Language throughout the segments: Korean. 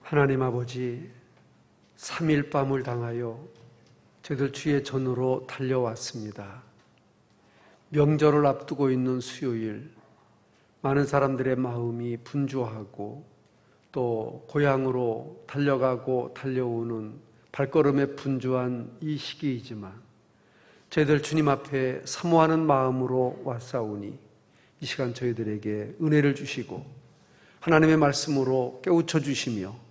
하나님 아버지, 3일 밤을 당하여 저희들 주의 전으로 달려왔습니다. 명절을 앞두고 있는 수요일, 많은 사람들의 마음이 분주하고 또 고향으로 달려가고 달려오는 발걸음에 분주한 이 시기이지만 저희들 주님 앞에 사모하는 마음으로 왔사오니 이 시간 저희들에게 은혜를 주시고 하나님의 말씀으로 깨우쳐 주시며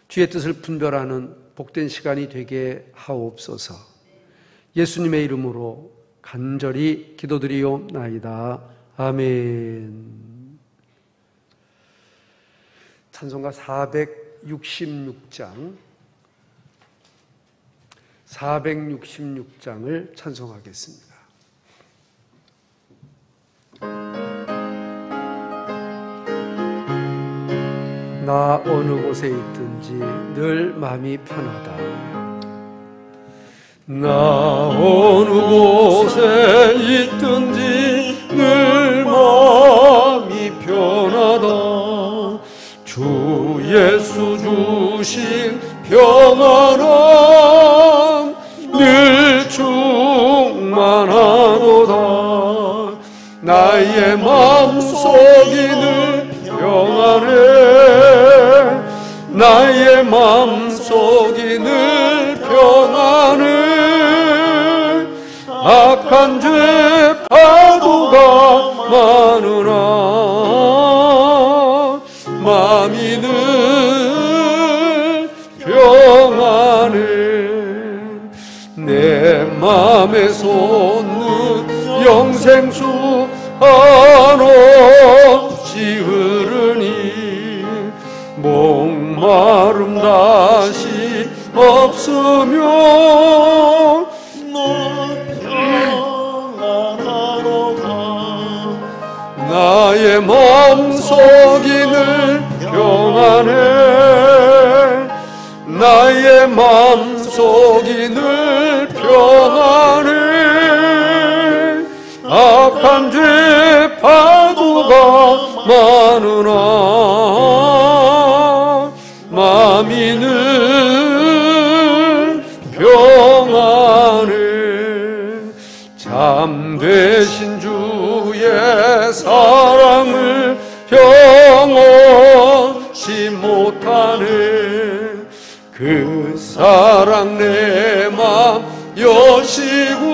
주의 뜻을 분별하는 복된 시간이 되게 하옵소서. 예수님의 이름으로 간절히 기도드리옵나이다. 아멘. 찬송가 466장을 찬송하겠습니다. 나 어느 곳에 있든지 늘 마음이 편하다. 나 어느 곳에 있든지 늘 마음이 편하다. 주 예수 주신 평안함 늘 충만하도다. 나의 마음속이 늘 평안해. 나의 마음속이 늘 평안해. 악한 죄 파도가 많으나 마음이 늘 평안해. 내 마음에 솟는 영생수 한없이 흐르니 목마름 다시 없으며 평안하도다. 나의 마음속이 늘 평안해. 나의 마음속이 늘 평안해. 악한 죄 파도가 많으나 마음이 늘 평안해. 참되신 주의 사랑을 영원치 못하네. 그 사랑 내 맘 여시고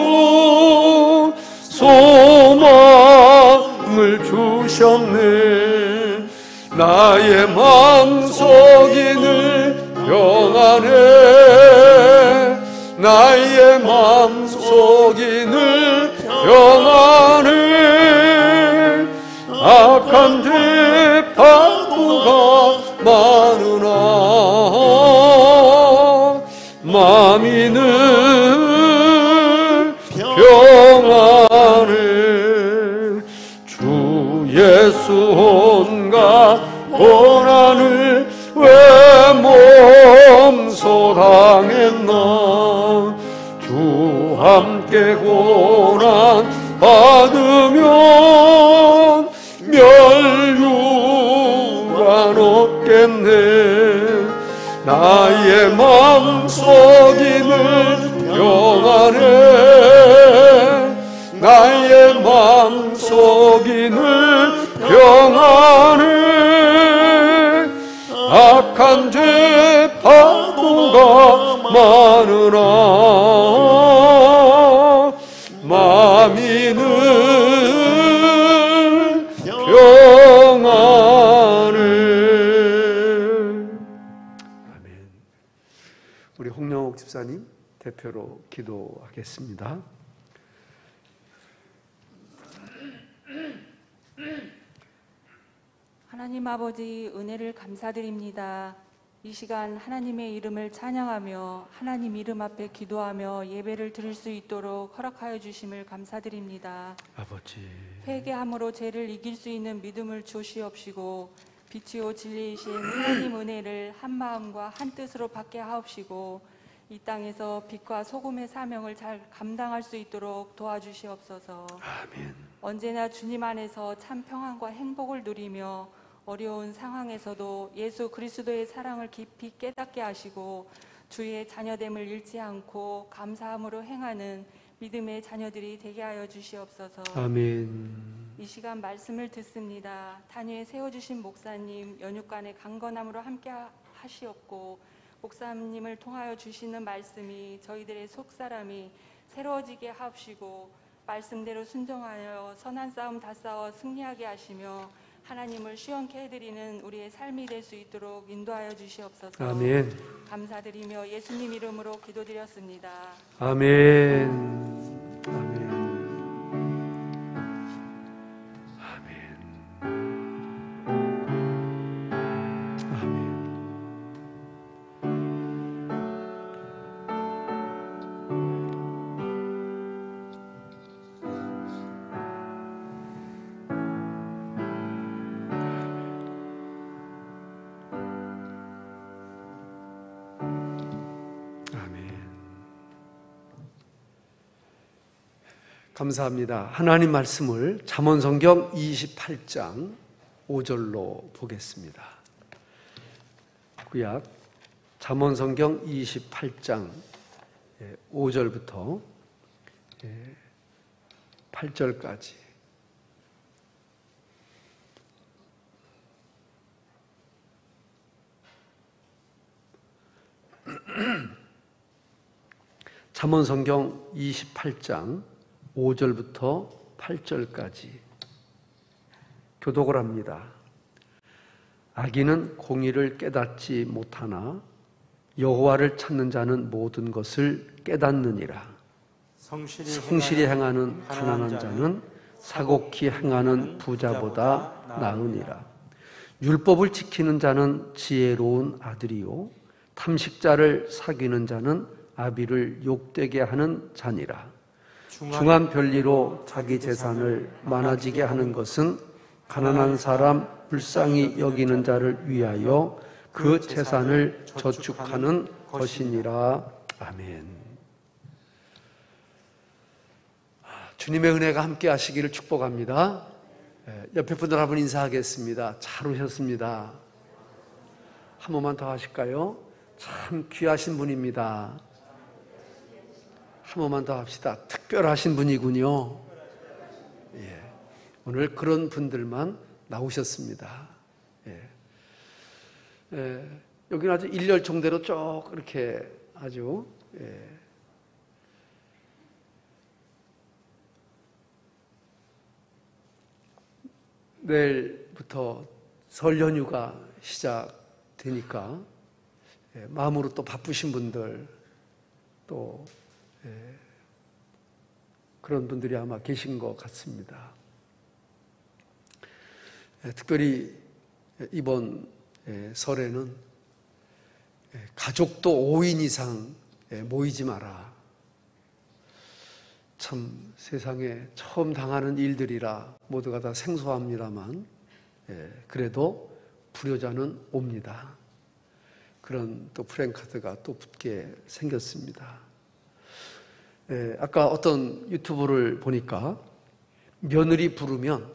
소망을 주셨네. 나의 마음속이 늘 평안해. 나의 마음속이 늘 평안해. 악한 죄 파도가 많으나 마음이 늘 평안해. 주 예수 온갖 고난을 왜 몸소 당했나. 주 함께 고난 받으면 멸류관 없겠네. 나의 마음속이 늘 평안해. 나의 마음속이 늘 평안해. 악한 죄 파도가 많으나 마음이 늘 평안해. 아멘. 우리 홍영옥 집사님 대표로 기도하겠습니다. 하나님 아버지, 은혜를 감사드립니다. 이 시간 하나님의 이름을 찬양하며 하나님 이름 앞에 기도하며 예배를 드릴 수 있도록 허락하여 주심을 감사드립니다. 아버지, 회개함으로 죄를 이길 수 있는 믿음을 주시옵시고 빛이요 진리이신 하나님 은혜를 한 마음과 한 뜻으로 받게 하옵시고 이 땅에서 빛과 소금의 사명을 잘 감당할 수 있도록 도와주시옵소서. 아멘. 언제나 주님 안에서 참 평안과 행복을 누리며 어려운 상황에서도 예수 그리스도의 사랑을 깊이 깨닫게 하시고 주의 자녀됨을 잃지 않고 감사함으로 행하는 믿음의 자녀들이 되게 하여 주시옵소서. 아멘. 이 시간 말씀을 듣습니다. 단위에 세워주신 목사님 연육간의 강건함으로 함께 하시옵고 목사님을 통하여 주시는 말씀이 저희들의 속사람이 새로워지게 하옵시고 말씀대로 순종하여 선한 싸움 다 싸워 승리하게 하시며 하나님을 시원케 해드리는 우리의 삶이 될 수 있도록 인도하여 주시옵소서. 아멘. 감사드리며 예수님 이름으로 기도드렸습니다. 아멘. 아멘. 감사합니다. 하나님 말씀을 잠언성경 28장 5절로 보겠습니다. 구약 잠언성경 28장 5절부터 8절까지 잠언성경 28장 5절부터 8절까지 교독을 합니다. 악인은 공의를 깨닫지 못하나 여호와를 찾는 자는 모든 것을 깨닫느니라. 성실히 행하는 가난한 자는 사곡히 행하는 부자보다 나으니라. 율법을 지키는 자는 지혜로운 아들이요 탐식자를 사귀는 자는 아비를 욕되게 하는 자니라. 중한 별리로 자기 재산을 많아지게 하는 것은 가난한 사람 불쌍히 여기는 자를 위하여 그 재산을 저축하는 것이니라. 아멘. 주님의 은혜가 함께 하시기를 축복합니다. 옆에 분들 한번 인사하겠습니다. 잘 오셨습니다. 한 번만 더 하실까요? 참 귀하신 분입니다. 한 번만 더 합시다. 특별하신 분이군요. 예. 오늘 그런 분들만 나오셨습니다. 예. 여기는 아주 일렬총대로 쭉 이렇게 아주 내일부터 설 연휴가 시작되니까 마음으로 또 바쁘신 분들 또 그런 분들이 아마 계신 것 같습니다. 특별히 이번 설에는 가족도 5인 이상 모이지 마라. 참 세상에 처음 당하는 일들이라 모두가 다 생소합니다만 그래도 불효자는 옵니다. 그런 또 프랭카드가 또 붙게 생겼습니다. 아까 어떤 유튜브를 보니까 며느리 부르면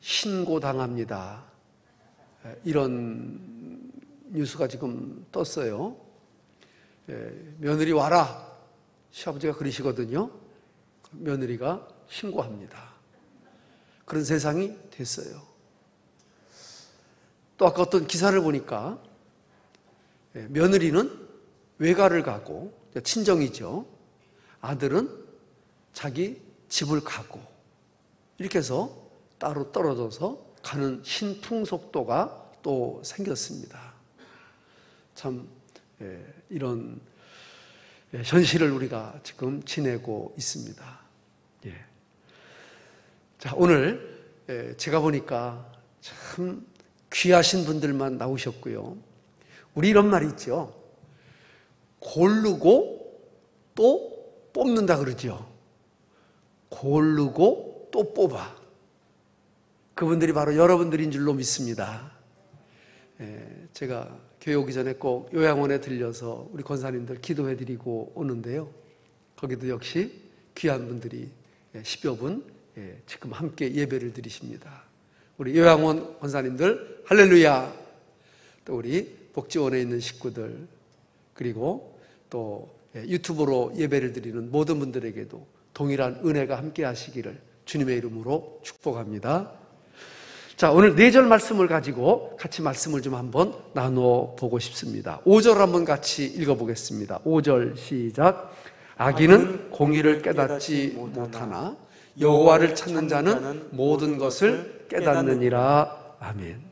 신고당합니다. 이런 뉴스가 지금 떴어요. 며느리 와라. 시아버지가 그러시거든요. 며느리가 신고합니다. 그런 세상이 됐어요. 또 아까 어떤 기사를 보니까 며느리는 외가를 가고 친정이죠. 아들은 자기 집을 가고 이렇게 해서 따로 떨어져서 가는 신풍속도가 또 생겼습니다. 참 이런 현실을 우리가 지금 지내고 있습니다. 자, 오늘 제가 보니까 참 귀하신 분들만 나오셨고요. 우리 이런 말이 있죠. 고르고 또 뽑는다 그러죠. 고르고 또 뽑아. 그분들이 바로 여러분들인 줄로 믿습니다. 제가 교회 오기 전에 꼭 요양원에 들려서 우리 권사님들 기도해드리고 오는데요. 거기도 역시 귀한 분들이 10여 분 지금 함께 예배를 드리십니다. 우리 요양원 권사님들 할렐루야. 또 우리 복지원에 있는 식구들, 그리고 또 유튜브로 예배를 드리는 모든 분들에게도 동일한 은혜가 함께 하시기를 주님의 이름으로 축복합니다. 자, 오늘 4절 말씀을 가지고 같이 말씀을 좀 한번 나누어 보고 싶습니다. 5절 한번 같이 읽어보겠습니다. 5절 시작. 악인은 공의를 깨닫지 못하나 여호와를 찾는 자는 모든 것을 깨닫느니라. 아멘.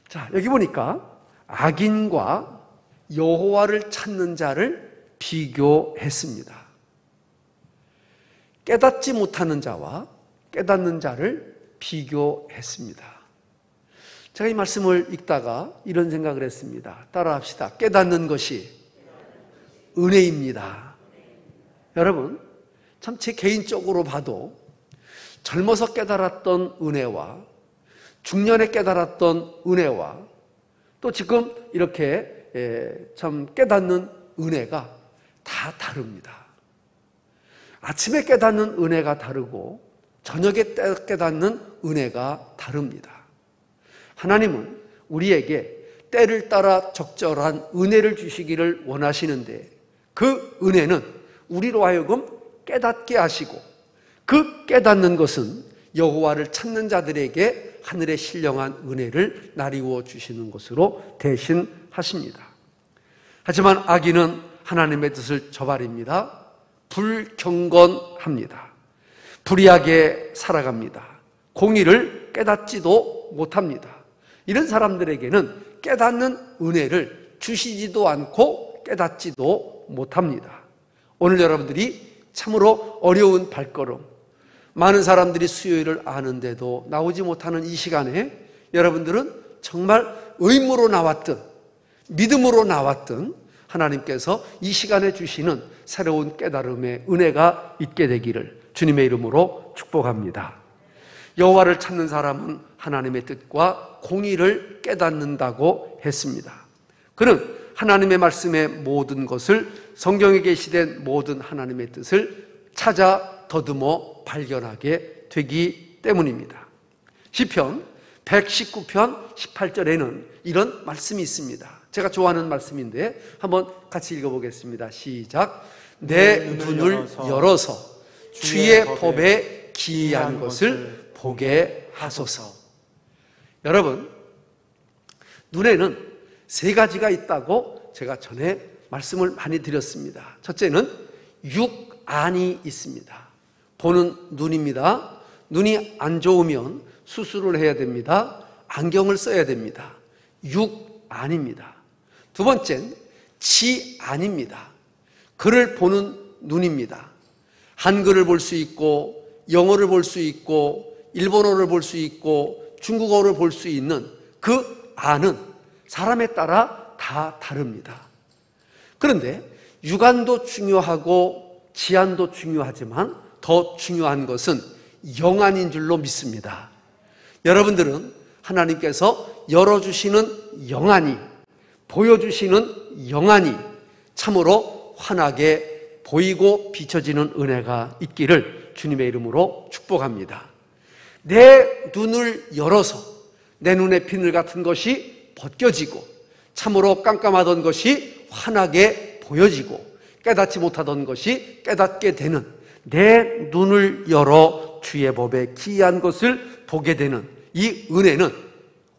자, 여기 보니까 악인과 여호와를 찾는 자를 비교했습니다. 깨닫지 못하는 자와 깨닫는 자를 비교했습니다. 제가 이 말씀을 읽다가 이런 생각을 했습니다. 따라합시다. 깨닫는 것이 은혜입니다. 여러분, 참 제 개인적으로 봐도 젊어서 깨달았던 은혜와 중년에 깨달았던 은혜와 또 지금 이렇게 참 깨닫는 은혜가 다 다릅니다. 아침에 깨닫는 은혜가 다르고 저녁에 깨닫는 은혜가 다릅니다. 하나님은 우리에게 때를 따라 적절한 은혜를 주시기를 원하시는데 그 은혜는 우리로 하여금 깨닫게 하시고 그 깨닫는 것은 여호와를 찾는 자들에게 하늘의 신령한 은혜를 나리워 주시는 것으로 대신하십니다. 하지만 악인은 하나님의 뜻을 저버립니다. 불경건합니다. 불의하게 살아갑니다. 공의를 깨닫지도 못합니다. 이런 사람들에게는 깨닫는 은혜를 주시지도 않고 깨닫지도 못합니다. 오늘 여러분들이 참으로 어려운 발걸음, 많은 사람들이 수요일을 아는데도 나오지 못하는 이 시간에 여러분들은 정말 의무로 나왔든 믿음으로 나왔든 하나님께서 이 시간에 주시는 새로운 깨달음의 은혜가 있게 되기를 주님의 이름으로 축복합니다. 여호와를 찾는 사람은 하나님의 뜻과 공의를 깨닫는다고 했습니다. 그는 하나님의 말씀의 모든 것을, 성경에 계시된 모든 하나님의 뜻을 찾아 더듬어 발견하게 되기 때문입니다. 시편 119편 18절에는 이런 말씀이 있습니다. 제가 좋아하는 말씀인데 한번 같이 읽어보겠습니다. 시작. 내 눈을 열어서 주의 법에 기이한 것을 보게 하소서. 여러분, 눈에는 3가지가 있다고 제가 전에 말씀을 많이 드렸습니다. 첫째는 육안이 있습니다. 보는 눈입니다. 눈이 안 좋으면 수술을 해야 됩니다. 안경을 써야 됩니다. 육안입니다. 두 번째는 지안입니다. 글을 보는 눈입니다. 한글을 볼 수 있고 영어를 볼 수 있고 일본어를 볼 수 있고 중국어를 볼 수 있는 그 안은 사람에 따라 다 다릅니다. 그런데 육안도 중요하고 지안도 중요하지만 더 중요한 것은 영안인 줄로 믿습니다. 여러분들은 하나님께서 열어주시는 영안이, 보여주시는 영안이 참으로 환하게 보이고 비춰지는 은혜가 있기를 주님의 이름으로 축복합니다. 내 눈을 열어서 내 눈의 비늘 같은 것이 벗겨지고 참으로 깜깜하던 것이 환하게 보여지고 깨닫지 못하던 것이 깨닫게 되는, 내 눈을 열어 주의 법에 기이한 것을 보게 되는 이 은혜는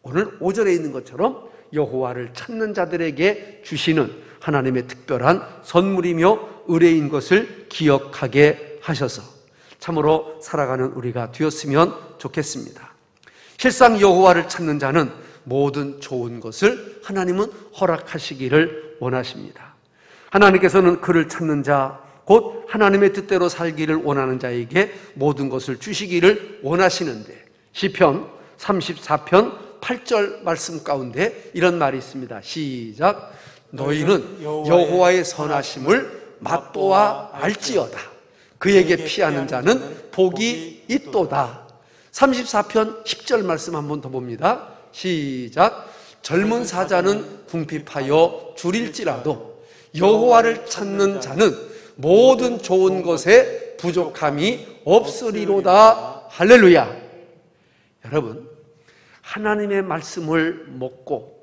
오늘 5절에 있는 것처럼 여호와를 찾는 자들에게 주시는 하나님의 특별한 선물이며 의뢰인 것을 기억하게 하셔서 참으로 살아가는 우리가 되었으면 좋겠습니다. 실상 여호와를 찾는 자는 모든 좋은 것을 하나님은 허락하시기를 원하십니다. 하나님께서는 그를 찾는 자, 곧 하나님의 뜻대로 살기를 원하는 자에게 모든 것을 주시기를 원하시는데 시편 34편 8절 말씀 가운데 이런 말이 있습니다. 시작. 너희는 여호와의 선하심을 맛보아 알지어다. 그에게 피하는 자는 복이 있도다. 34편 10절 말씀 한 번 더 봅니다. 시작. 젊은 사자는 궁핍하여 줄일지라도 여호와를 찾는 자는 모든 좋은 것에 부족함이 없으리로다. 할렐루야. 여러분, 하나님의 말씀을 먹고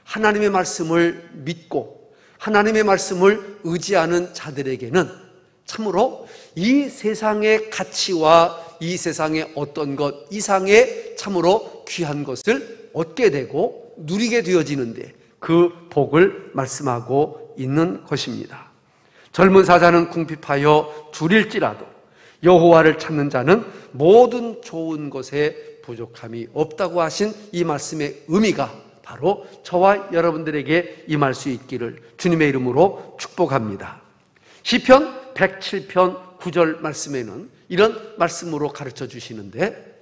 하나님의 말씀을 믿고 하나님의 말씀을 의지하는 자들에게는 참으로 이 세상의 가치와 이 세상의 어떤 것 이상의 참으로 귀한 것을 얻게 되고 누리게 되어지는데 그 복을 말씀하고 있는 것입니다. 젊은 사자는 궁핍하여 줄일지라도 여호와를 찾는 자는 모든 좋은 것에 부족함이 없다고 하신 이 말씀의 의미가 바로 저와 여러분들에게 임할 수 있기를 주님의 이름으로 축복합니다. 시편 107편 9절 말씀에는 이런 말씀으로 가르쳐 주시는데,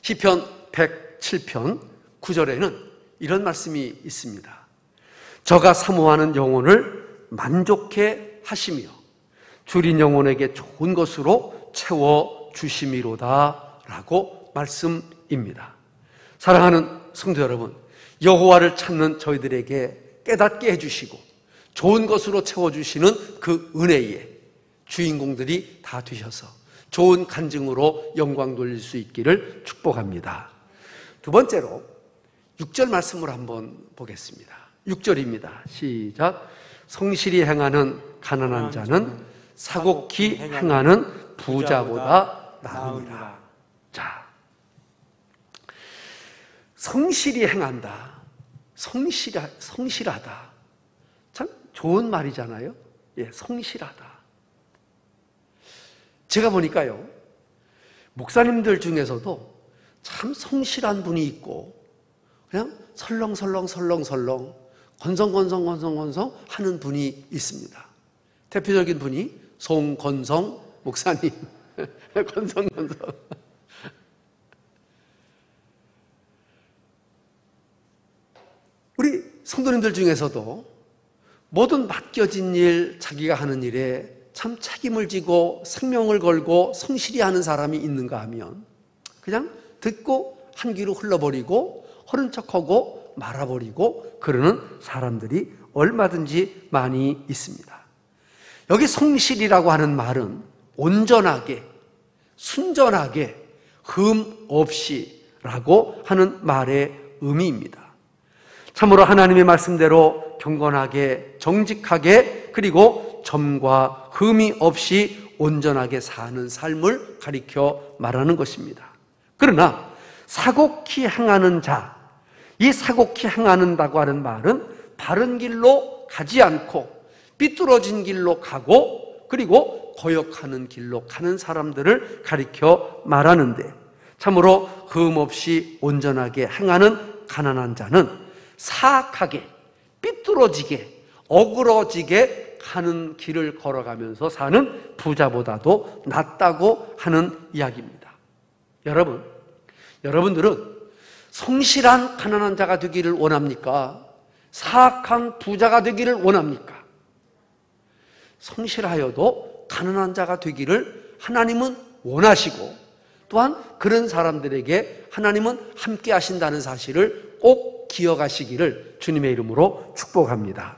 시편 107편 9절에는 이런 말씀이 있습니다. 저가 사모하는 영혼을 만족해 하시며 줄인 영혼에게 좋은 것으로 채워 주심이로다 라고 말씀입니다. 사랑하는 성도 여러분, 여호와를 찾는 저희들에게 깨닫게 해주시고 좋은 것으로 채워주시는 그 은혜에 주인공들이 다 되셔서 좋은 간증으로 영광 돌릴 수 있기를 축복합니다. 두 번째로 6절 말씀을 한번 보겠습니다. 6절입니다. 시작. 성실히 행하는 가난한 자는 사곡히 행하는 부자보다 나으니라. 자, 성실히 행한다, 성실하다, 참 좋은 말이잖아요. 예, 성실하다. 제가 보니까요, 목사님들 중에서도 참 성실한 분이 있고 그냥 설렁설렁 건성건성 하는 분이 있습니다. 대표적인 분이 송건성 목사님. 건성건성. 우리 성도님들 중에서도 모든 맡겨진 일, 자기가 하는 일에 참 책임을 지고 생명을 걸고 성실히 하는 사람이 있는가 하면 그냥 듣고 한 귀로 흘러버리고 허른 척하고 말아버리고 그러는 사람들이 얼마든지 많이 있습니다. 여기 성실이라고 하는 말은 온전하게, 순전하게, 흠 없이 라고 하는 말의 의미입니다. 참으로 하나님의 말씀대로 경건하게, 정직하게, 그리고 점과 흠이 없이 온전하게 사는 삶을 가리켜 말하는 것입니다. 그러나 사곡히 행하는 자, 이 사곡히 행하는다고 하는 말은 바른 길로 가지 않고 삐뚤어진 길로 가고 그리고 거역하는 길로 가는 사람들을 가리켜 말하는데, 참으로 흠 없이 온전하게 행하는 가난한 자는 사악하게, 삐뚤어지게, 어그러지게 가는 길을 걸어가면서 사는 부자보다도 낫다고 하는 이야기입니다. 여러분들은 성실한 가난한 자가 되기를 원합니까? 사악한 부자가 되기를 원합니까? 성실하여도 가난한 자가 되기를 하나님은 원하시고 또한 그런 사람들에게 하나님은 함께 하신다는 사실을 꼭 기억하시기를 주님의 이름으로 축복합니다.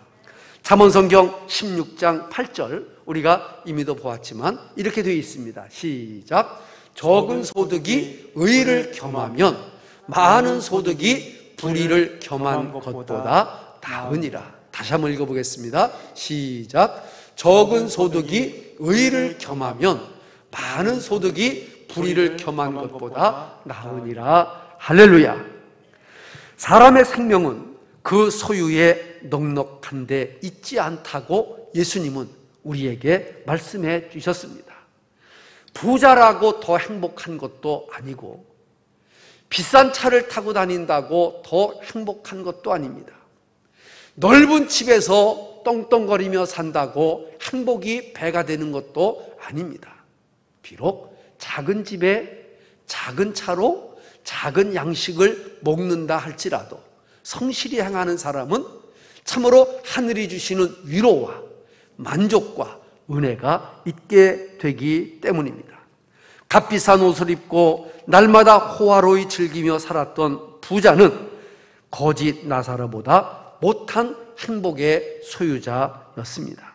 잠언성경 16장 8절 우리가 이미도 보았지만 이렇게 되어 있습니다. 시작. 적은 소득이 의를 겸하면 많은 소득이 불의를 겸한 것보다 나으니라. 다시 한번 읽어보겠습니다. 시작. 적은 소득이 의를 겸하면 많은 소득이 불의를 겸한 것보다 나으니라. 할렐루야. 사람의 생명은 그 소유에 넉넉한데 있지 않다고 예수님은 우리에게 말씀해 주셨습니다. 부자라고 더 행복한 것도 아니고 비싼 차를 타고 다닌다고 더 행복한 것도 아닙니다. 넓은 집에서 떵떵거리며 산다고 행복이 배가 되는 것도 아닙니다. 비록 작은 집에 작은 차로 작은 양식을 먹는다 할지라도 성실히 행하는 사람은 참으로 하늘이 주시는 위로와 만족과 은혜가 있게 되기 때문입니다. 값비싼 옷을 입고 날마다 호화로이 즐기며 살았던 부자는 거짓 나사로보다 못한 행복의 소유자였습니다.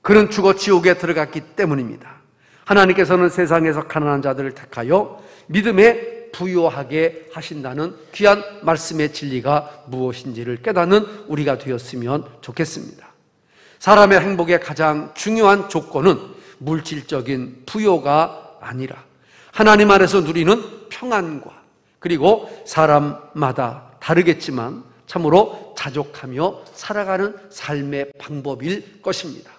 그는 죽어 지옥에 들어갔기 때문입니다. 하나님께서는 세상에서 가난한 자들을 택하여 믿음의 부요하게 하신다는 귀한 말씀의 진리가 무엇인지를 깨닫는 우리가 되었으면 좋겠습니다. 사람의 행복의 가장 중요한 조건은 물질적인 부요가 아니라 하나님 안에서 누리는 평안과, 그리고 사람마다 다르겠지만 참으로 자족하며 살아가는 삶의 방법일 것입니다.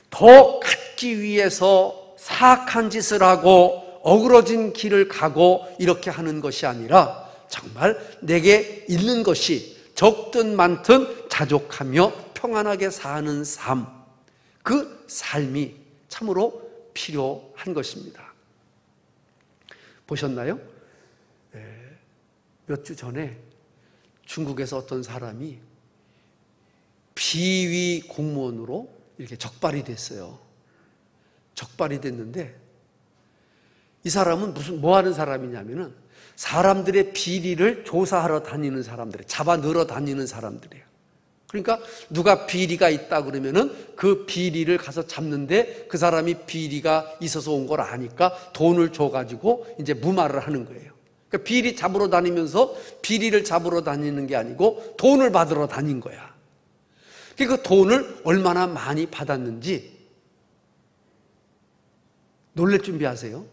더 갖기 위해서 사악한 짓을 하고 어그러진 길을 가고 이렇게 하는 것이 아니라 정말 내게 있는 것이 적든 많든 자족하며 평안하게 사는 삶, 그 삶이 참으로 필요한 것입니다. 보셨나요? 몇 주 전에 중국에서 어떤 사람이 비위 공무원으로 이렇게 적발이 됐어요. 적발이 됐는데 이 사람은 뭐 하는 사람이냐면은 사람들의 비리를 조사하러 다니는 사람들이에요. 잡아 넣으러 다니는 사람들이에요. 그러니까 누가 비리가 있다 그러면은 그 비리를 가서 잡는데 그 사람이 비리가 있어서 온 걸 아니까 돈을 줘가지고 이제 무마를 하는 거예요. 그러니까 비리 잡으러 다니면서 비리를 잡으러 다니는 게 아니고 돈을 받으러 다닌 거야. 그 돈을 얼마나 많이 받았는지 놀랄 준비하세요.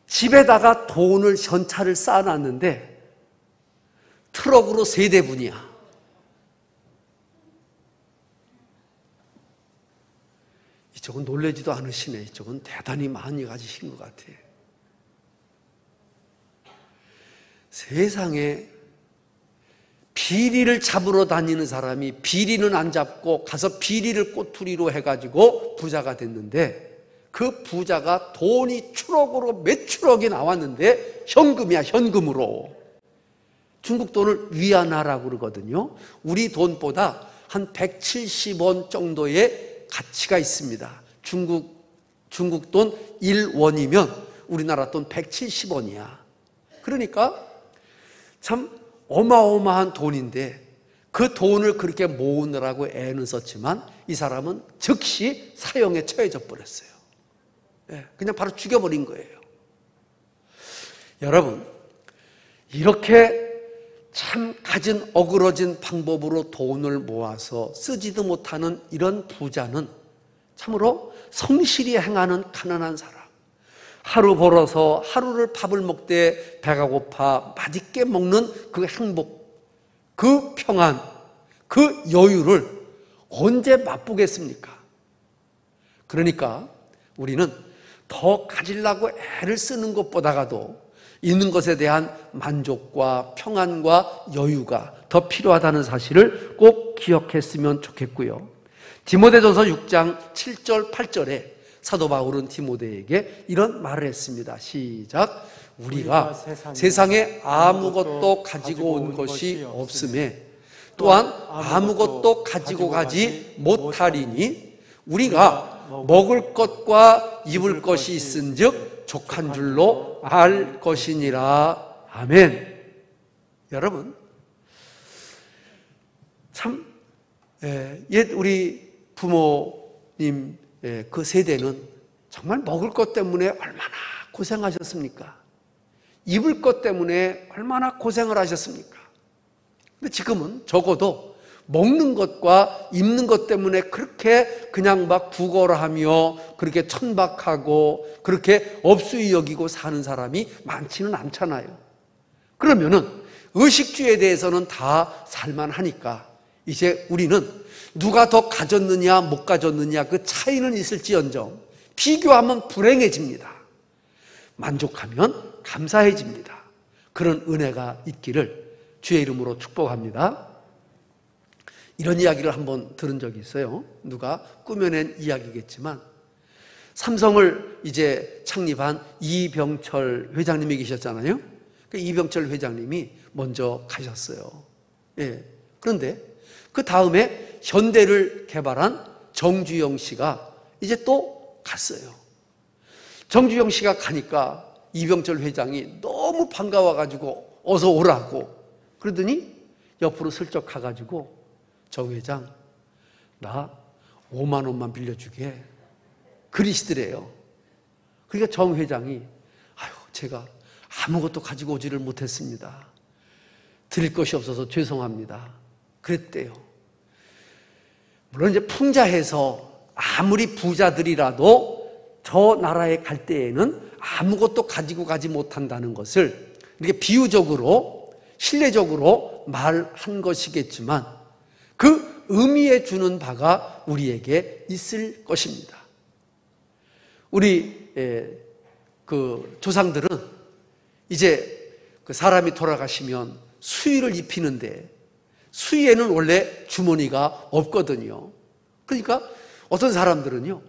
집에다가 돈을 현찰을 쌓아놨는데 트럭으로 3대분이야. 이쪽은 놀라지도 않으시네. 이쪽은 대단히 많이 가지신 것 같아. 세상에 비리를 잡으러 다니는 사람이 비리는 안 잡고 가서 비리를 꼬투리로 해가지고 부자가 됐는데, 그 부자가 돈이 추럭으로 몇 추럭이 나왔는데 현금이야, 현금으로. 중국 돈을 위안화라고 그러거든요. 우리 돈보다 한 170원 정도의 가치가 있습니다. 중국 돈 1원이면 우리나라 돈 170원이야. 그러니까 참 어마어마한 돈인데 그 돈을 그렇게 모으느라고 애는 썼지만 이 사람은 즉시 사형에 처해져 버렸어요. 그냥 바로 죽여버린 거예요. 여러분, 이렇게 참 가진 어그러진 방법으로 돈을 모아서 쓰지도 못하는 이런 부자는 참으로 성실히 행하는 가난한 사람, 하루 벌어서 하루를 밥을 먹되 배가 고파 맛있게 먹는 그 행복, 그 평안, 그 여유를 언제 맛보겠습니까? 그러니까 우리는 더 가지려고 애를 쓰는 것보다가도 있는 것에 대한 만족과 평안과 여유가 더 필요하다는 사실을 꼭 기억했으면 좋겠고요. 디모데전서 6장 7절 8절에 사도 바울은 디모데에게 이런 말을 했습니다. 시작. 우리가 세상에 아무것도 가지고 온 것이 없음에 또한 아무것도 가지고 가지 못하리니 우리가 먹을 것과 입을 것이 있은즉 족한 줄로 알 것이니라. 아멘. 여러분, 참 옛 우리 부모님 그 세대는 정말 먹을 것 때문에 얼마나 고생하셨습니까? 입을 것 때문에 얼마나 고생을 하셨습니까? 근데 지금은 적어도 먹는 것과 입는 것 때문에 그렇게 그냥 막 구걸하며 그렇게 천박하고 그렇게 업수이 여기고 사는 사람이 많지는 않잖아요. 그러면은 의식주에 대해서는 다 살만하니까 이제 우리는 누가 더 가졌느냐 못 가졌느냐 그 차이는 있을지언정 비교하면 불행해집니다. 만족하면 감사해집니다. 그런 은혜가 있기를 주의 이름으로 축복합니다. 이런 이야기를 한번 들은 적이 있어요. 누가 꾸며낸 이야기겠지만 삼성을 이제 창립한 이병철 회장님이 계셨잖아요. 그 이병철 회장님이 먼저 가셨어요. 그런데 그 다음에 현대를 개발한 정주영 씨가 이제 또 갔어요. 정주영 씨가 가니까 이병철 회장이 너무 반가워가지고 어서 오라고 그러더니 옆으로 슬쩍 가가지고 정 회장, 나 5만 원만 빌려주게 그러시더래요. 그러니까 정 회장이 제가 아무것도 가지고 오지를 못했습니다. 드릴 것이 없어서 죄송합니다. 그랬대요. 물론 이제 풍자해서 아무리 부자들이라도 저 나라에 갈 때에는 아무것도 가지고 가지 못한다는 것을 이렇게 비유적으로, 신뢰적으로 말한 것이겠지만 그 의미에 주는 바가 우리에게 있을 것입니다. 우리 그 조상들은 이제 그 사람이 돌아가시면 수의를 입히는데 수의에는 원래 주머니가 없거든요. 그러니까 어떤 사람들은요,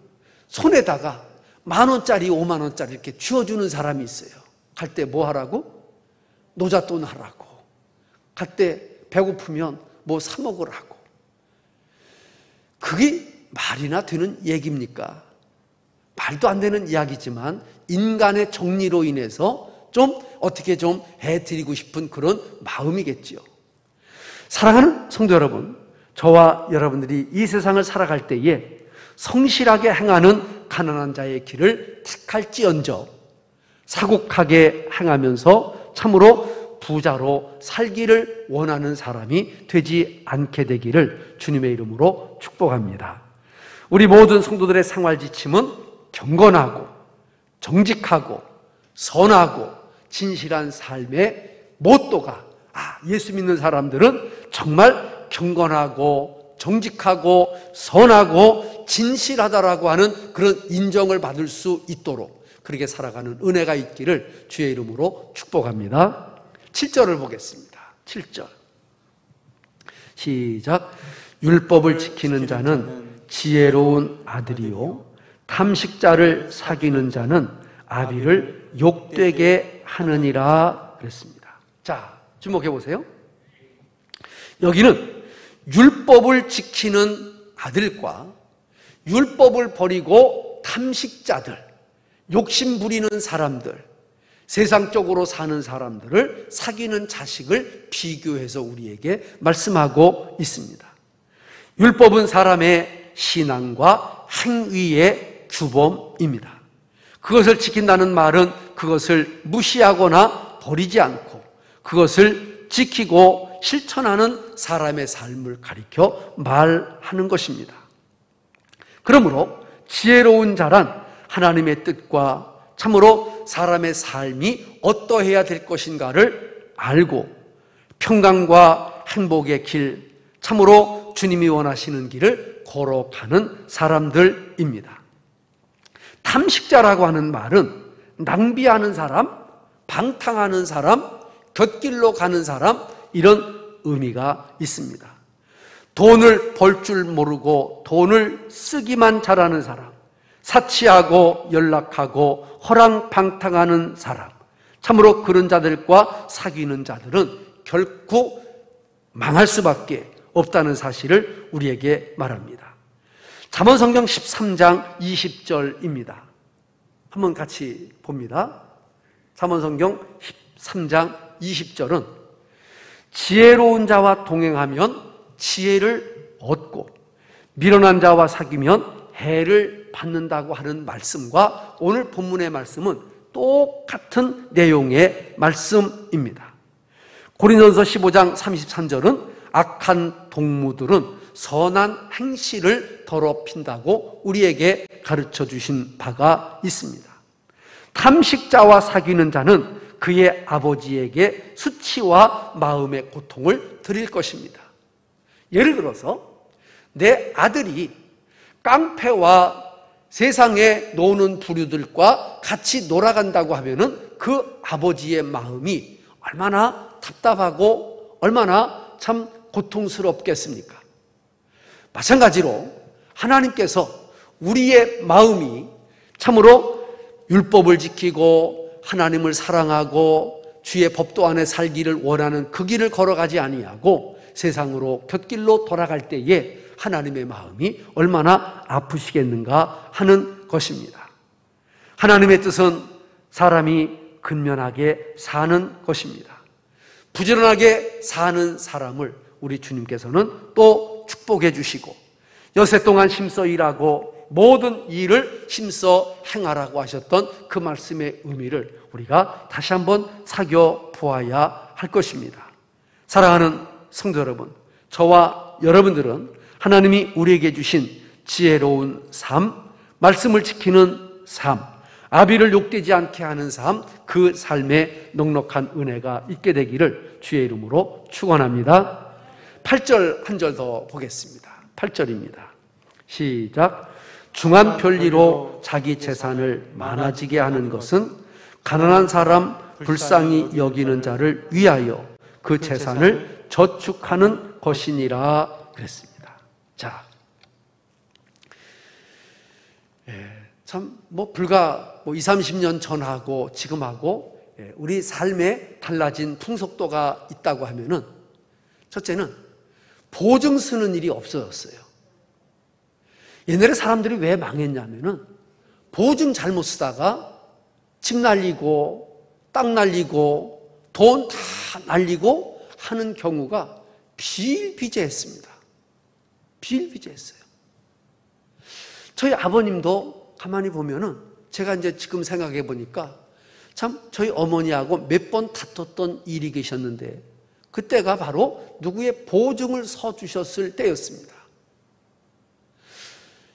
손에다가 10,000원짜리, 50,000원짜리 이렇게 쥐어주는 사람이 있어요. 갈 때 뭐 하라고? 노잣돈 하라고. 갈 때 배고프면 뭐 사 먹으라고. 그게 말이나 되는 얘기입니까? 말도 안 되는 이야기지만 인간의 정리로 인해서 좀 어떻게 좀 해드리고 싶은 그런 마음이겠지요. 사랑하는 성도 여러분, 저와 여러분들이 이 세상을 살아갈 때에 성실하게 행하는 가난한 자의 길을 택할지언정 사국하게 행하면서 참으로 부자로 살기를 원하는 사람이 되지 않게 되기를 주님의 이름으로 축복합니다. 우리 모든 성도들의 생활 지침은 경건하고 정직하고 선하고 진실한 삶의 모토가, 예수 믿는 사람들은 정말 경건하고 정직하고 선하고 진실하다라고 하는 그런 인정을 받을 수 있도록 그렇게 살아가는 은혜가 있기를 주의 이름으로 축복합니다. 7절을 보겠습니다. 7절 시작. 율법을 지키는 자는 지혜로운 아들이요 탐식자를 사귀는 자는 아비를 욕되게 하느니라 그랬습니다. 자, 주목해 보세요. 여기는 율법을 지키는 아들과 율법을 버리고 탐식자들, 욕심 부리는 사람들, 세상적으로 사는 사람들을 사귀는 자식을 비교해서 우리에게 말씀하고 있습니다. 율법은 사람의 신앙과 행위의 규범입니다. 그것을 지킨다는 말은 그것을 무시하거나 버리지 않고 그것을 지키고 실천하는 사람의 삶을 가리켜 말하는 것입니다. 그러므로 지혜로운 자란 하나님의 뜻과 참으로 사람의 삶이 어떠해야 될 것인가를 알고 평강과 행복의 길, 참으로 주님이 원하시는 길을 걸어가는 사람들입니다. 탐식자라고 하는 말은 낭비하는 사람, 방탕하는 사람, 곁길로 가는 사람, 이런 의미가 있습니다. 돈을 벌 줄 모르고 돈을 쓰기만 잘하는 사람, 사치하고 연락하고 허랑방탕하는 사람, 참으로 그런 자들과 사귀는 자들은 결코 망할 수밖에 없다는 사실을 우리에게 말합니다. 잠언성경 13장 20절입니다. 한번 같이 봅니다. 잠언성경 13장 20절은 지혜로운 자와 동행하면 지혜를 얻고 미련한 자와 사귀면 해를 받는다고 하는 말씀과 오늘 본문의 말씀은 똑같은 내용의 말씀입니다. 고린도전서 15장 33절은 악한 동무들은 선한 행실을 더럽힌다고 우리에게 가르쳐 주신 바가 있습니다. 탐식자와 사귀는 자는 그의 아버지에게 수치와 마음의 고통을 드릴 것입니다. 예를 들어서 내 아들이 깡패와 세상에 노는 부류들과 같이 놀아간다고 하면은 그 아버지의 마음이 얼마나 답답하고 얼마나 참 고통스럽겠습니까? 마찬가지로 하나님께서 우리의 마음이 참으로 율법을 지키고 하나님을 사랑하고 주의 법도 안에 살기를 원하는 그 길을 걸어가지 아니하고 세상으로 곁길로 돌아갈 때에 하나님의 마음이 얼마나 아프시겠는가 하는 것입니다. 하나님의 뜻은 사람이 근면하게 사는 것입니다. 부지런하게 사는 사람을 우리 주님께서는 또 축복해 주시고 여세 동안 힘써 일하고 모든 일을 힘써 행하라고 하셨던 그 말씀의 의미를 우리가 다시 한번 살펴보아야 할 것입니다. 사랑하는 성도 여러분, 저와 여러분들은 하나님이 우리에게 주신 지혜로운 삶, 말씀을 지키는 삶, 아비를 욕되지 않게 하는 삶, 그 삶에 넉넉한 은혜가 있게 되기를 주의 이름으로 축원합니다. 8절 한 절 더 보겠습니다. 8절입니다. 시작. 중한 편리로 자기 재산을 많아지게 하는 것은 가난한 사람 불쌍히 여기는 자를 위하여 그 재산을 저축하는 것이니라 그랬습니다. 자, 참 불과 20, 30년 전하고 지금하고 우리 삶에 달라진 풍속도가 있다고 하면은, 첫째는 보증 쓰는 일이 없어졌어요. 옛날에 사람들이 왜 망했냐면은 보증 잘못 쓰다가 집 날리고 땅 날리고 돈 다 날리고 하는 경우가 비일비재했습니다. 비일비재했어요. 저희 아버님도 가만히 보면은, 제가 이제 지금 생각해 보니까 참 저희 어머니하고 몇 번 다퉜던 일이 계셨는데, 그때가 바로 누구의 보증을 서주셨을 때였습니다.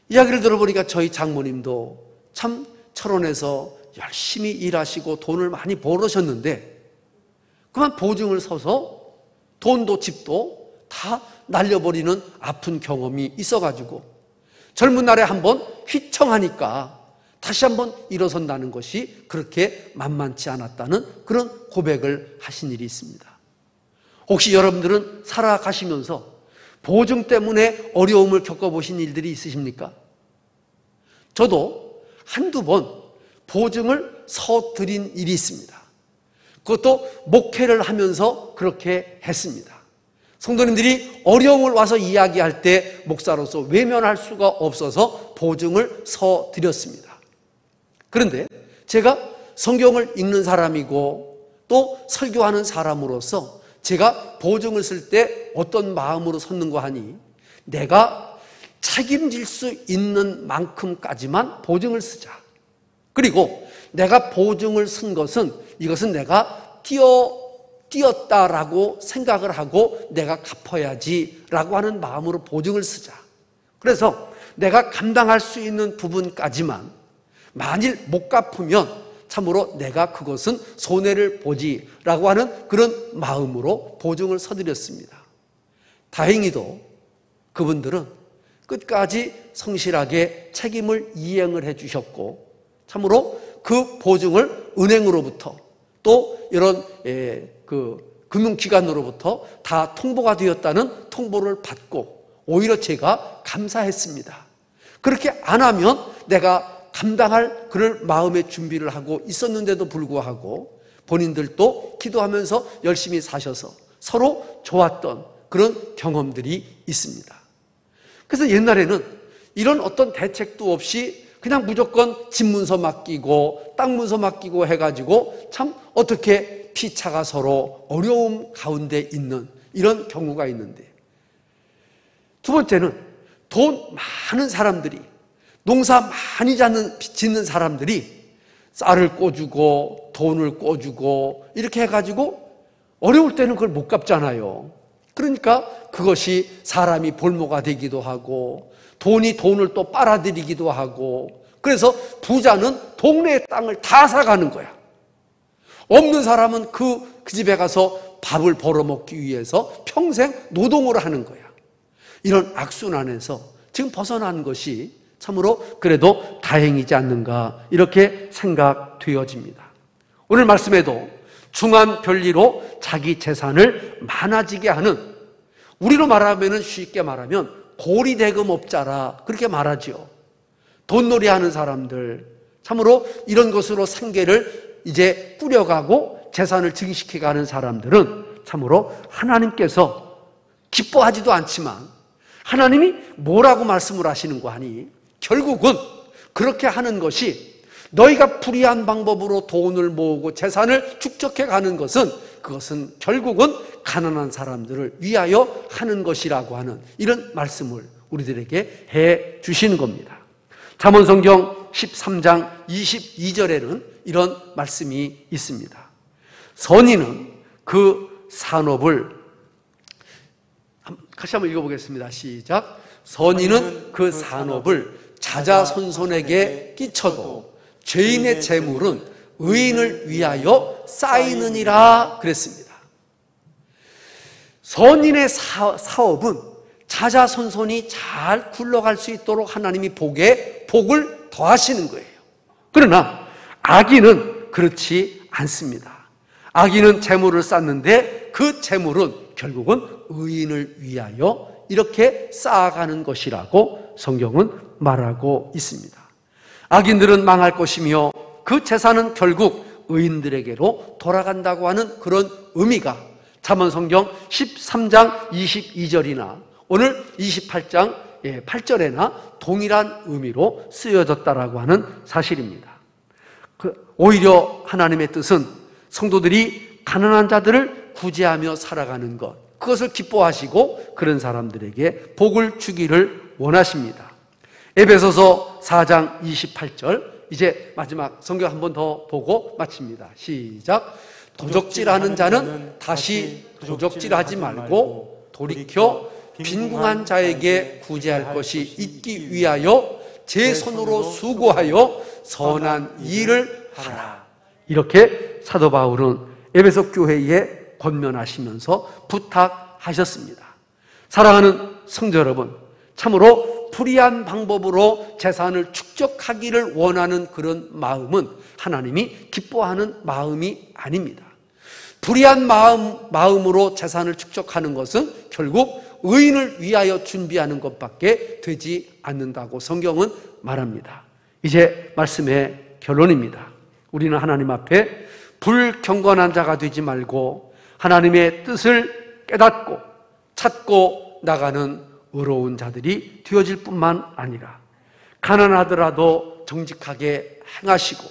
이야기를 들어보니까 저희 장모님도 참 철원에서 열심히 일하시고 돈을 많이 벌으셨는데, 그만 보증을 서서 돈도 집도 다 날려버리는 아픈 경험이 있어가지고 젊은 날에 한번 휘청하니까 다시 한번 일어선다는 것이 그렇게 만만치 않았다는 그런 고백을 하신 일이 있습니다. 혹시 여러분들은 살아가시면서 보증 때문에 어려움을 겪어보신 일들이 있으십니까? 저도 한두 번 보증을 서드린 일이 있습니다. 그것도 목회를 하면서 그렇게 했습니다. 성도님들이 어려움을 와서 이야기할 때 목사로서 외면할 수가 없어서 보증을 서드렸습니다. 그런데 제가 성경을 읽는 사람이고 또 설교하는 사람으로서 제가 보증을 쓸 때 어떤 마음으로 섰는가 하니, 내가 책임질 수 있는 만큼까지만 보증을 쓰자. 그리고 내가 보증을 쓴 것은, 이것은 내가 띄었다라고 생각을 하고 내가 갚아야지라고 하는 마음으로 보증을 쓰자. 그래서 내가 감당할 수 있는 부분까지만, 만일 못 갚으면 참으로 내가 그것은 손해를 보지라고 하는 그런 마음으로 보증을 서드렸습니다. 다행히도 그분들은 끝까지 성실하게 책임을 이행을 해주셨고, 참으로 그 보증을 은행으로부터 또 이런 금융기관으로부터 다 통보가 되었다는 통보를 받고 오히려 제가 감사했습니다. 그렇게 안 하면 내가 감당할 그럴 마음의 준비를 하고 있었는데도 불구하고 본인들도 기도하면서 열심히 사셔서 서로 좋았던 그런 경험들이 있습니다. 그래서 옛날에는 이런 어떤 대책도 없이 그냥 무조건 집 문서 맡기고 땅 문서 맡기고 해가지고 참 어떻게 피차가 서로 어려움 가운데 있는 이런 경우가 있는데, 두 번째는 돈 많은 사람들이, 농사 많이 짓는 사람들이 쌀을 꿔주고 돈을 꿔주고 이렇게 해가지고 어려울 때는 그걸 못 갚잖아요. 그러니까 그것이 사람이 볼모가 되기도 하고 돈이 돈을 또 빨아들이기도 하고, 그래서 부자는 동네의 땅을 다 사가는 거야. 없는 사람은 그 집에 가서 밥을 벌어먹기 위해서 평생 노동을 하는 거야. 이런 악순환에서 지금 벗어난 것이 참으로 그래도 다행이지 않는가, 이렇게 생각되어집니다. 오늘 말씀에도 중한 편리로 자기 재산을 많아지게 하는, 우리로 말하면 쉽게 말하면 고리대금업자라 그렇게 말하지요. 돈놀이 하는 사람들, 참으로 이런 것으로 생계를 이제 꾸려가고 재산을 증식해가는 사람들은 참으로 하나님께서 기뻐하지도 않지만 하나님이 뭐라고 말씀을 하시는가 하니, 결국은 그렇게 하는 것이, 너희가 불의한 방법으로 돈을 모으고 재산을 축적해 가는 것은, 그것은 결국은 가난한 사람들을 위하여 하는 것이라고 하는 이런 말씀을 우리들에게 해 주시는 겁니다. 잠언성경 13장 22절에는 이런 말씀이 있습니다. 선인은 그 산업을, 같이 한번 읽어보겠습니다. 시작. 선인은 그 산업을 자자손손에게 끼쳐도 죄인의 재물은 의인을 위하여 쌓이느니라 그랬습니다. 선인의 사업은 자자손손이 잘 굴러갈 수 있도록 하나님이 복을 더하시는 거예요. 그러나 악인은 그렇지 않습니다. 악인은 재물을 쌓는데 그 재물은 결국은 의인을 위하여 이렇게 쌓아가는 것이라고 성경은 말하고 있습니다. 악인들은 망할 것이며 그 재산은 결국 의인들에게로 돌아간다고 하는 그런 의미가 잠언성경 13장 22절이나 오늘 28장 8절에나 동일한 의미로 쓰여졌다라고 하는 사실입니다. 오히려 하나님의 뜻은 성도들이 가난한 자들을 구제하며 살아가는 것, 그것을 기뻐하시고 그런 사람들에게 복을 주기를 원하십니다. 에베소서 4장 28절, 이제 마지막 성경 한 번 더 보고 마칩니다. 시작. 도적질하는 자는 다시 도적질하지 말고 돌이켜 빈궁한 자에게 구제할 것이 있기 위하여 제 손으로 수고하여 선한 일을 하라. 이렇게 사도 바울은 에베소 교회에 권면하시면서 부탁하셨습니다. 사랑하는 성도 여러분, 참으로 불의한 방법으로 재산을 축적하기를 원하는 그런 마음은 하나님이 기뻐하는 마음이 아닙니다. 불의한 마음으로 재산을 축적하는 것은 결국 의인을 위하여 준비하는 것밖에 되지 않는다고 성경은 말합니다. 이제 말씀의 결론입니다. 우리는 하나님 앞에 불경건한 자가 되지 말고 하나님의 뜻을 깨닫고 찾고 나가는 의로운 자들이 되어질 뿐만 아니라 가난하더라도 정직하게 행하시고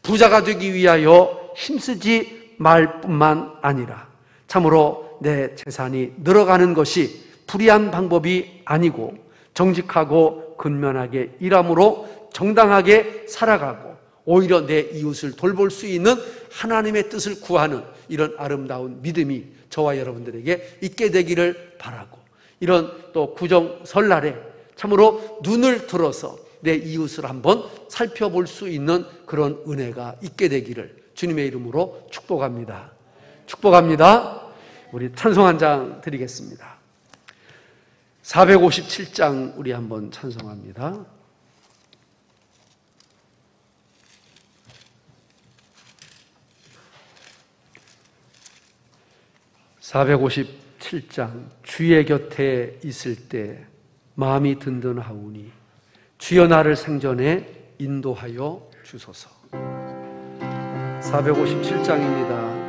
부자가 되기 위하여 힘쓰지 말 뿐만 아니라 참으로 내 재산이 늘어가는 것이 불의한 방법이 아니고 정직하고 근면하게 일함으로 정당하게 살아가고 오히려 내 이웃을 돌볼 수 있는 하나님의 뜻을 구하는 이런 아름다운 믿음이 저와 여러분들에게 있게 되기를 바라고, 이런 또 구정 설날에 참으로 눈을 들어서 내 이웃을 한번 살펴볼 수 있는 그런 은혜가 있게 되기를 주님의 이름으로 축복합니다. 축복합니다. 우리 찬송 한 장 드리겠습니다. 457장 우리 한번 찬송합니다. (457장) 주의 곁에 있을 때 마음이 든든하오니 주여 나를 생전에 인도하여 주소서. 457장입니다.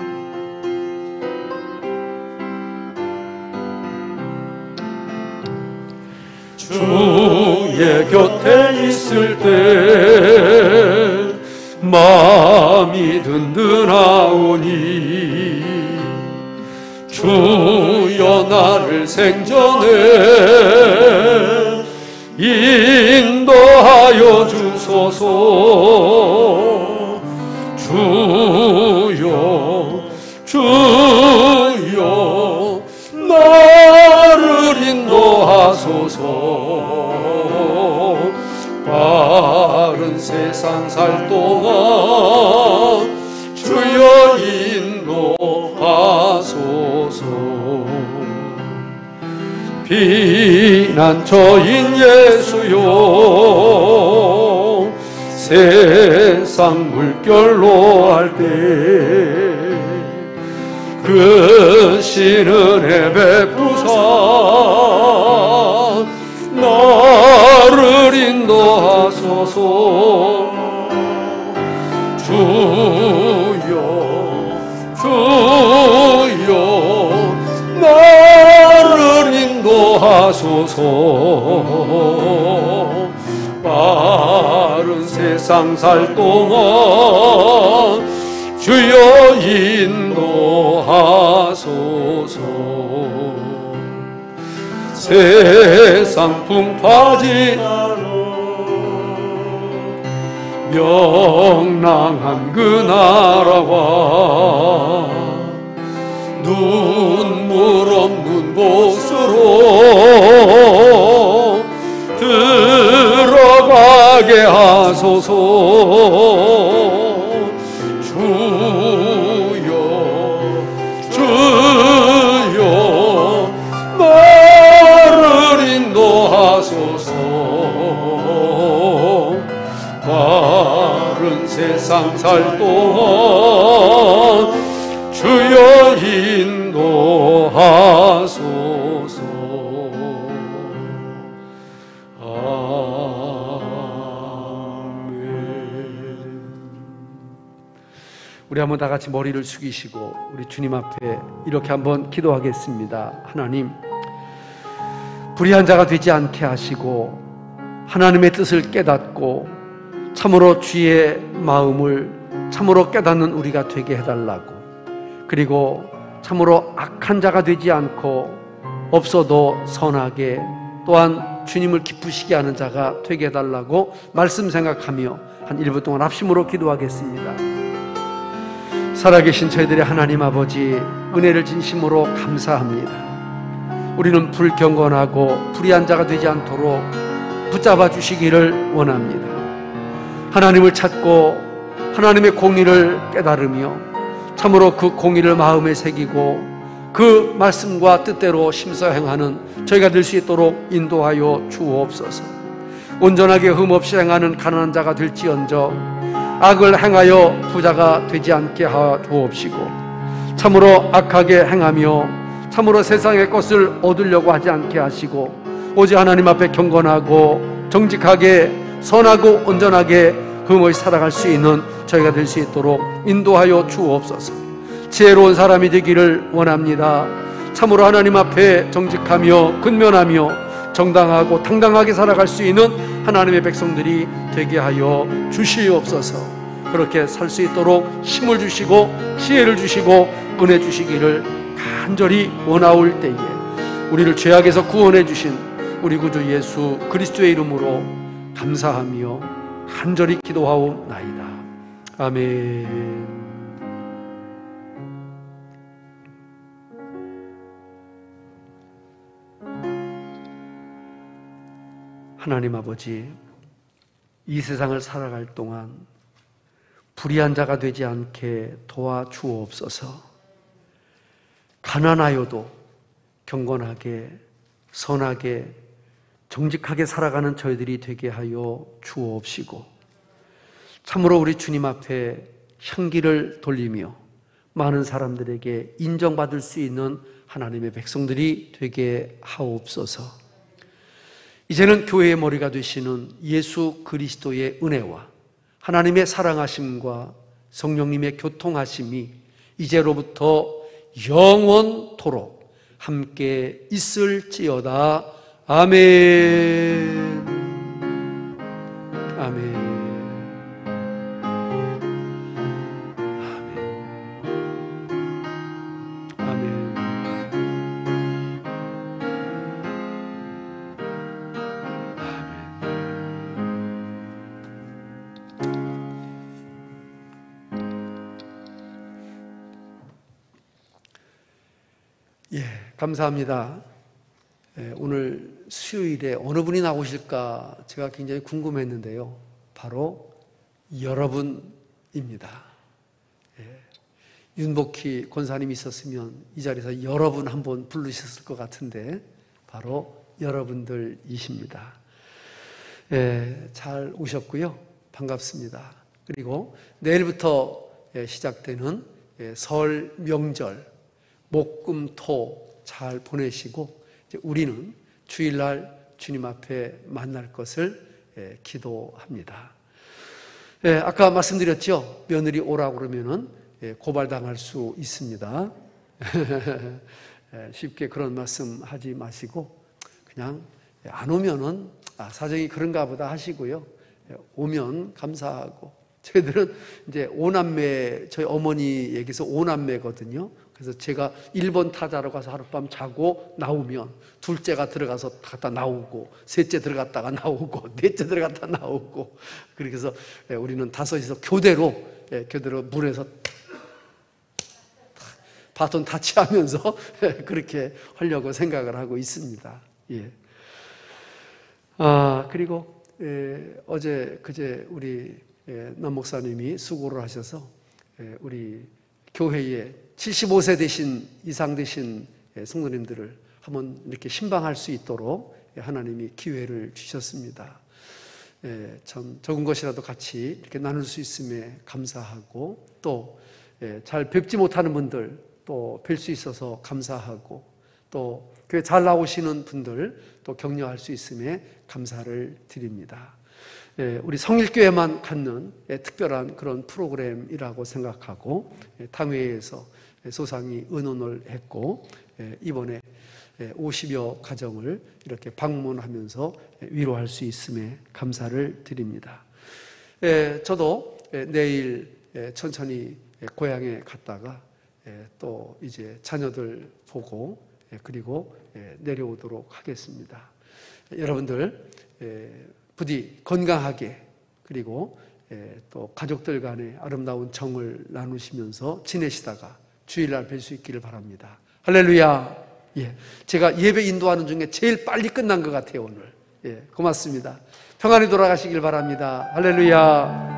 주의 곁에 있을 때 마음이 든든하오니 주여 나를 생전에 인도하여 주소서. 주여 나를 인도하소서. 바른 세상 살 동안 주여 인도하소서. 피난처인 예수여 세상 물결로 할 때 그 신은혜 베푸사 나를 인도하소서. 주여 나를 인도하소서. 빠른 세상 살 동안 주여 인도하소서. 세상 풍파지 명랑한 그 나라와 눈물 없는 곳으로 들어가게 하소서. 주여 주여 나를 인도하소서. 다른 세상 살 동안 주여 인도하소서. 아멘. 우리 한번 다 같이 머리를 숙이시고 우리 주님 앞에 이렇게 한번 기도하겠습니다. 하나님, 불의한 자가 되지 않게 하시고 하나님의 뜻을 깨닫고 참으로 주의 마음을 참으로 깨닫는 우리가 되게 해달라고, 그리고 참으로 악한 자가 되지 않고 없어도 선하게 또한 주님을 기쁘시게 하는 자가 되게 해달라고 말씀 생각하며 한 1분 동안 합심으로 기도하겠습니다. 살아계신 저희들의 하나님 아버지, 은혜를 진심으로 감사합니다. 우리는 불경건하고 불의한 자가 되지 않도록 붙잡아 주시기를 원합니다. 하나님을 찾고 하나님의 공의를 깨달으며 참으로 그 공의를 마음에 새기고 그 말씀과 뜻대로 심서 행하는 저희가 될 수 있도록 인도하여 주옵소서. 온전하게 흠없이 행하는 가난한 자가 될지언정 악을 행하여 부자가 되지 않게 하여 주옵시고, 참으로 악하게 행하며 참으로 세상의 것을 얻으려고 하지 않게 하시고 오직 하나님 앞에 경건하고 정직하게 선하고 온전하게 흠없이 살아갈 수 있는 저희가 될 수 있도록 인도하여 주옵소서. 지혜로운 사람이 되기를 원합니다. 참으로 하나님 앞에 정직하며 근면하며 정당하고 당당하게 살아갈 수 있는 하나님의 백성들이 되게 하여 주시옵소서. 그렇게 살 수 있도록 힘을 주시고 지혜를 주시고 은혜 주시기를 간절히 원하올 때에 우리를 죄악에서 구원해 주신 우리 구주 예수 그리스도의 이름으로 감사하며 간절히 기도하옵나이다. 아멘. 하나님 아버지, 이 세상을 살아갈 동안 불의한 자가 되지 않게 도와주옵소서. 가난하여도 경건하게 선하게 정직하게 살아가는 저희들이 되게 하여 주옵시고, 참으로 우리 주님 앞에 향기를 돌리며 많은 사람들에게 인정받을 수 있는 하나님의 백성들이 되게 하옵소서. 이제는 교회의 머리가 되시는 예수 그리스도의 은혜와 하나님의 사랑하심과 성령님의 교통하심이 이제로부터 영원토록 함께 있을지어다. 아멘. 아멘. 예, 감사합니다. 오늘 수요일에 어느 분이 나오실까 제가 굉장히 궁금했는데요. 바로 여러분입니다. 윤복희 권사님이 있었으면 이 자리에서 여러분 한번 부르셨을 것 같은데 바로 여러분들이십니다. 잘 오셨고요. 반갑습니다. 그리고 내일부터 시작되는 설 명절 목금토 잘 보내시고 이제 우리는 주일날 주님 앞에 만날 것을 기도합니다. 아까 말씀드렸죠. 며느리 오라고 그러면은 고발당할 수 있습니다. 쉽게 그런 말씀 하지 마시고 그냥 안 오면은 사정이 그런가 보다 하시고요. 오면 감사하고, 저희들은 이제 오남매, 저희 어머니 얘기해서 오남매거든요. 그래서 제가 1번 타자로 가서 하룻밤 자고 나오면 둘째가 들어가서 갔다 나오고, 셋째 들어갔다가 나오고, 넷째 들어갔다 나오고, 그렇게 해서 우리는 다섯이서 교대로 문에서 바톤 타치하면서 그렇게 하려고 생각을 하고 있습니다. 예. 그리고 그제 우리 남 목사님이 수고를 하셔서 우리 교회에 75세 이상 되신 성도님들을 한번 이렇게 신방할 수 있도록 하나님이 기회를 주셨습니다. 참 적은 것이라도 같이 이렇게 나눌 수 있음에 감사하고, 또 잘 뵙지 못하는 분들 또 뵐 수 있어서 감사하고, 또 교회 잘 나오시는 분들 또 격려할 수 있음에 감사를 드립니다. 우리 성일교회만 갖는 특별한 그런 프로그램이라고 생각하고, 당회에서 소상히 의논을 했고, 이번에 50여 가정을 이렇게 방문하면서 위로할 수 있음에 감사를 드립니다. 저도 내일 천천히 고향에 갔다가 또 이제 자녀들 보고 그리고 내려오도록 하겠습니다. 여러분들 부디 건강하게, 그리고 또 가족들 간에 아름다운 정을 나누시면서 지내시다가 주일날 뵐 수 있기를 바랍니다. 할렐루야. 제가 예배 인도하는 중에 제일 빨리 끝난 것 같아요, 오늘. 고맙습니다. 평안히 돌아가시길 바랍니다. 할렐루야.